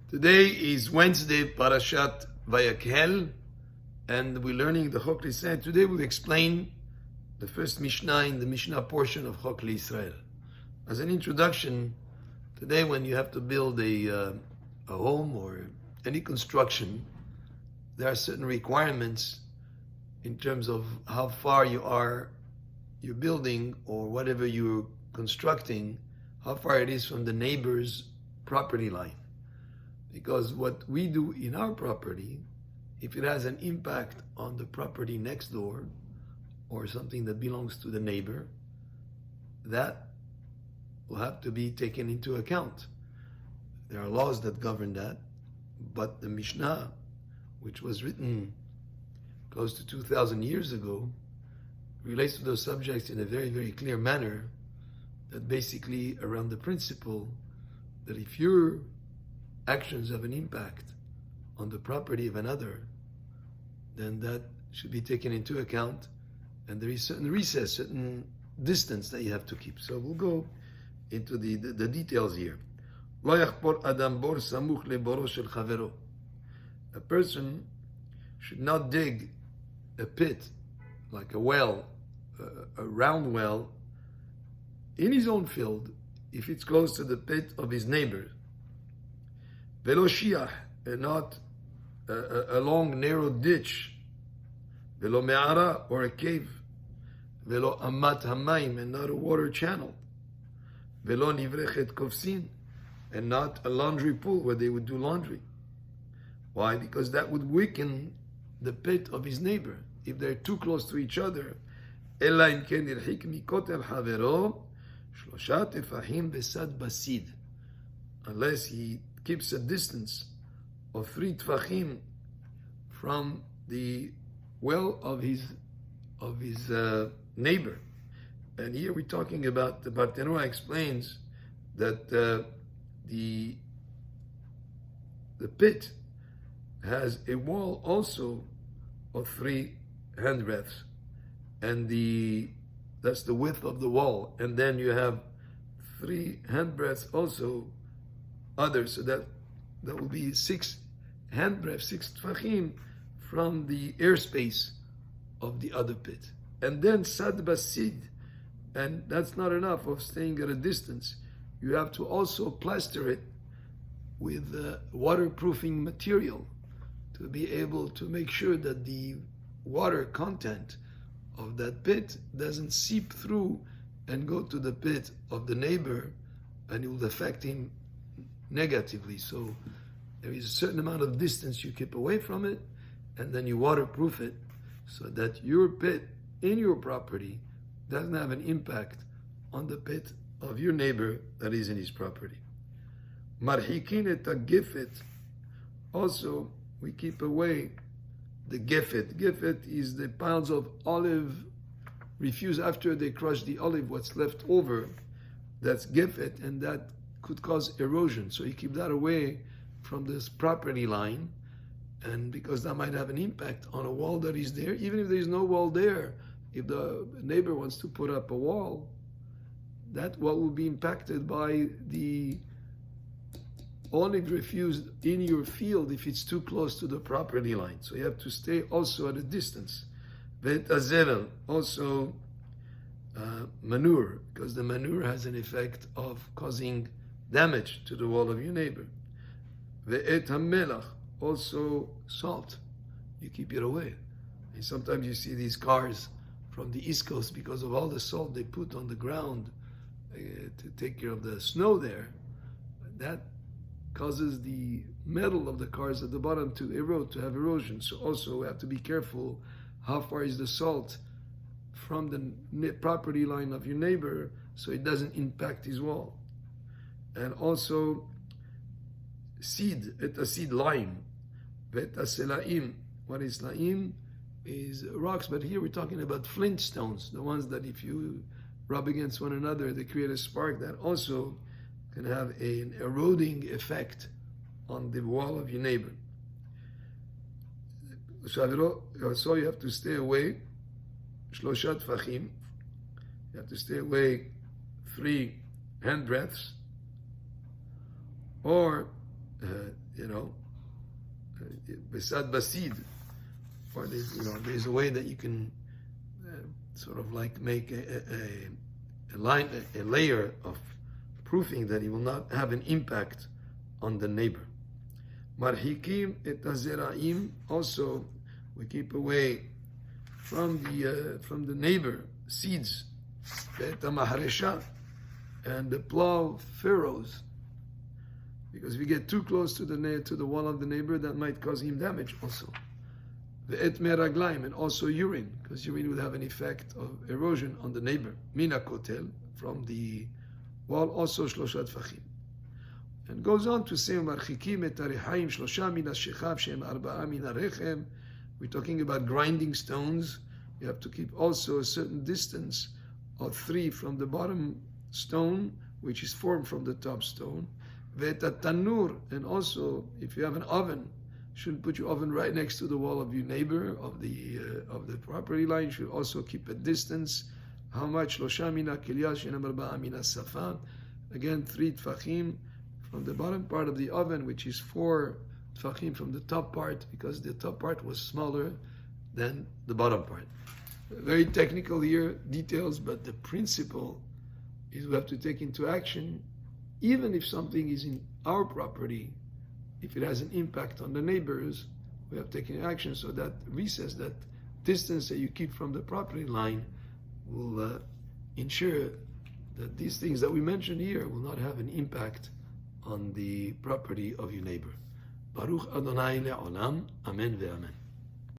Today is Wednesday, Parashat Vayakhel, and we're learning the Chok Leisrael. Today we'll explain the first Mishna in the Mishna portion of Chok Leisrael. As an introduction, today when you have to build a home or any construction, there are certain requirements in terms of how far you're building or whatever you're constructing, how far it is from the neighbor's property line. Because what we do in our property, if it has an impact on the property next door or something that belongs to the neighbor, that will have to be taken into account. There are laws that govern that, but the Mishna, which was written close to 2,000 years ago, relates to those subjects in a very, very clear manner, that basically around the principle that if your actions have an impact on the property of another, then that should be taken into account, and there is certain recess, certain distance that you have to keep. So we'll go into the details here. A person should not dig a pit, like a well, a round well, in his own field, if it's close to the pit of his neighbor. Velo shiach, and not a long, narrow ditch. Velo me'ara, or a cave. Velo amat hamayim, and not a water channel. Velo nivrechet kofsin, and not a laundry pool where they would do laundry. Why? Because that would weaken the pit of his neighbor. If they're too close to each other, ela im ken irhik mikotel havero, shlosha tefahim besad basid. Unless he keeps a distance of 3 tfachim from the well of his neighbor. And here we're talking about, the Bartenura explains that the pit has a wall also of 3 handbreadths, and that's the width of the wall, and then you have 3 handbreadths also others, so that will be 6 handbreadths, 6 tfachim from the airspace of the other pit. And then sad basid, and that's not enough of staying at a distance. You have to also plaster it with waterproofing material to be able to make sure that the water content of that pit doesn't seep through and go to the pit of the neighbor, and it will affect him negatively. So there is a certain amount of distance you keep away from it, and then you waterproof it so that your pit in your property doesn't have an impact on the pit of your neighbor that is in his property. Marhikin et gifet. Also, we keep away the gefet. Gefet is the piles of olive refuse after they crush the olive, what's left over. That's gefet, and that could cause erosion. So you keep that away from this property line, and because that might have an impact on a wall that is there, even if there's no wall there, if the neighbor wants to put up a wall, that wall will be impacted by the olive refuse in your field if it's too close to the property line. So you have to stay also at a distance. Vet azevel, also manure, because the manure has an effect of causing damage to the wall of your neighbor. Ve'et hamelach, also salt. You keep it away. And sometimes you see these cars from the East Coast, because of all the salt they put on the ground to take care of the snow there, that causes the metal of the cars at the bottom to erode, to have erosion. So also we have to be careful how far is the salt from the property line of your neighbor so it doesn't impact his wall. And also seed, et seed lime, vet selaim. What is laim? Is rocks, but here we're talking about flint stones, the ones that if you rub against one another, they create a spark that also can have an eroding effect on the wall of your neighbor. So you have to stay away, shloshat fachim, you have to stay away 3 handbreadths, or besad basid, or there's a way that you can sort of like make a layer of proofing that it will not have an impact on the neighbor. Marhikim et hazeraim, also we keep away from the neighbor seeds, et mahresha, and the plow furrows, because if we get too close to the wall of the neighbor, that might cause him damage also. Ve'et meraglaim, and also urine, because urine would have an effect of erosion on the neighbor. Mina kotel, from the wall, also shlosha tfachim. And goes on to say, marchikim et harechaim shlosha min hashechav shem arba'a min harechem. We're talking about grinding stones. You have to keep also a certain distance of 3 from the bottom stone, which is formed from the top stone. Ve'et tanur, and also if you have an oven, you shouldn't put your oven right next to the wall of your neighbor of the property line. You should also keep a distance. How much? Shlosha mina kilya shenam arba'a mina safa. Again, 3 tfachim from the bottom part of the oven, which is 4 tfachim from the top part, because the top part was smaller than the bottom part. Very technical here, details, but the principle is we have to take into action, even if something is in our property, if it has an impact on the neighbors, we have taken action so that recess, that distance that you keep from the property line, will ensure that these things that we mentioned here will not have an impact on the property of your neighbor. Baruch Adonai le'olam. Amen ve'amen.